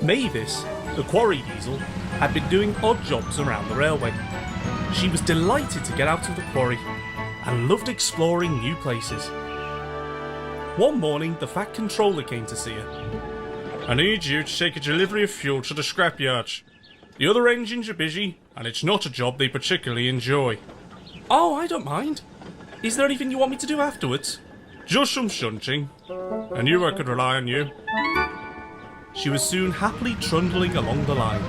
Mavis, the quarry diesel, had been doing odd jobs around the railway. She was delighted to get out of the quarry and loved exploring new places. One morning, the Fat Controller came to see her. I need you to take a delivery of fuel to the scrapyard. The other engines are busy, and it's not a job they particularly enjoy. Oh, I don't mind. Is there anything you want me to do afterwards? Just some shunting. I knew I could rely on you. She was soon happily trundling along the line.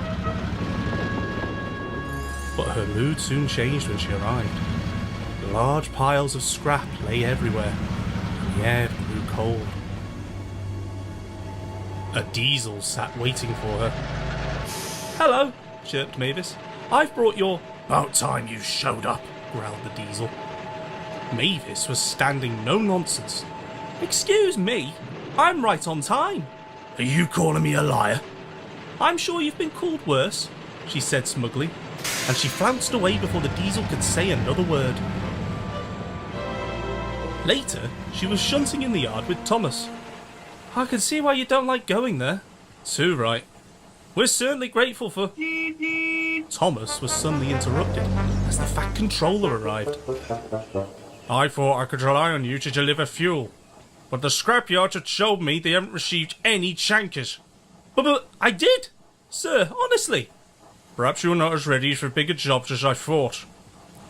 But her mood soon changed when she arrived. Large piles of scrap lay everywhere, and the air grew cold. A diesel sat waiting for her. "Hello," chirped Mavis. "I've brought your—" "About time you showed up," growled the diesel. Mavis was standing no nonsense. "Excuse me, I'm right on time." "Are you calling me a liar?" "I'm sure you've been called worse," she said smugly, and she flounced away before the diesel could say another word. Later, she was shunting in the yard with Thomas. "I can see why you don't like going there." "Too right. "We're certainly grateful for—" Thomas was suddenly interrupted as the Fat Controller arrived. I thought I could rely on you to deliver fuel, but the scrapyard had showed me they haven't received any chankers." But I did, sir, honestly." "Perhaps you're not as ready for bigger jobs as I thought.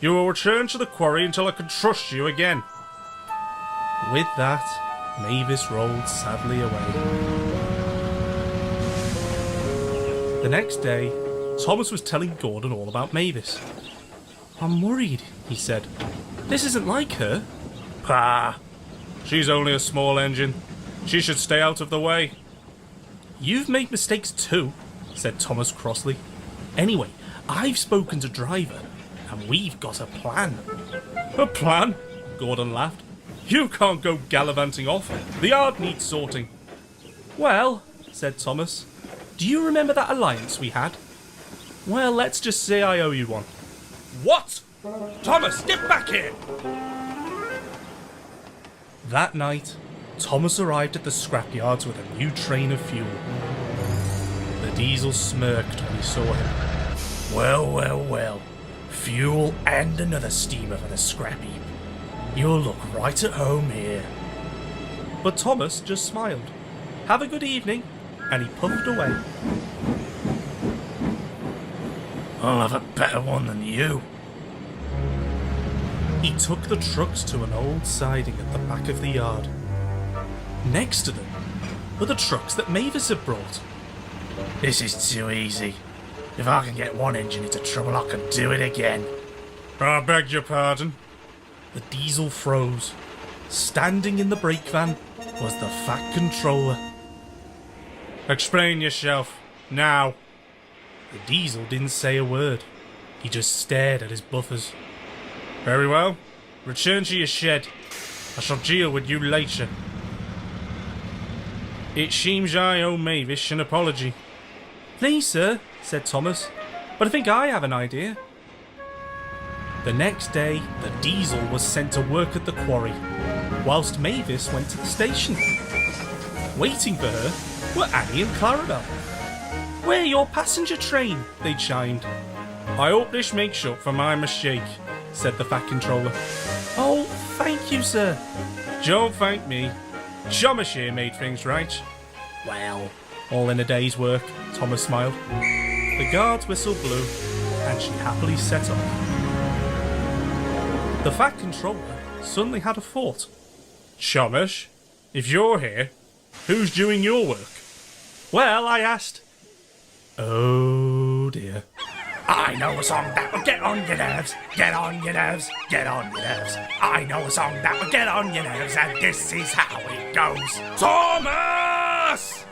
You will return to the quarry until I can trust you again." With that, Mavis rolled sadly away. The next day, Thomas was telling Gordon all about Mavis. "I'm worried," he said. "This isn't like her." "Pah! She's only a small engine. She should stay out of the way." "You've made mistakes too," said Thomas crossly. "Anyway, I've spoken to Driver, and we've got a plan." "A plan?" Gordon laughed. "You can't go gallivanting off. The yard needs sorting." "Well," said Thomas, "do you remember that alliance we had? Well, let's just say I owe you one." "What? Thomas, get back here!" That night, Thomas arrived at the scrapyards with a new train of fuel. The diesel smirked when he saw him. Well, well, well. Fuel and another steamer for the scrap heap. You'll look right at home here." But Thomas just smiled. "Have a good evening," and he puffed away. "I'll have a better one than you." He took the trucks to an old siding at the back of the yard. Next to them were the trucks that Mavis had brought. "This is too easy. If I can get one engine into trouble, I can do it again." "I beg your pardon." The diesel froze. Standing in the brake van was the Fat Controller. "Explain yourself, now." The diesel didn't say a word. He just stared at his buffers. "Very well. Return to your shed. I shall deal with you later." "It seems I owe Mavis an apology." "Please, sir," said Thomas, "but I think I have an idea." The next day, the diesel was sent to work at the quarry, whilst Mavis went to the station. Waiting for her were Annie and Clarabelle. "We're your passenger train," they chimed. "I hope this makes up for my mistake," said the Fat Controller. "Oh, thank you, sir." "Don't thank me. Thomas here made things right." "Well, all in a day's work," Thomas smiled. The guard's whistle blew, and she happily set off. The Fat Controller suddenly had a thought. "Thomas, if you're here, who's doing your work?" "Well, I asked." Oh dear. "I know a song that will get on your nerves, get on your nerves, get on your nerves. I know a song that will get on your nerves, and this is how it goes. Thomas!"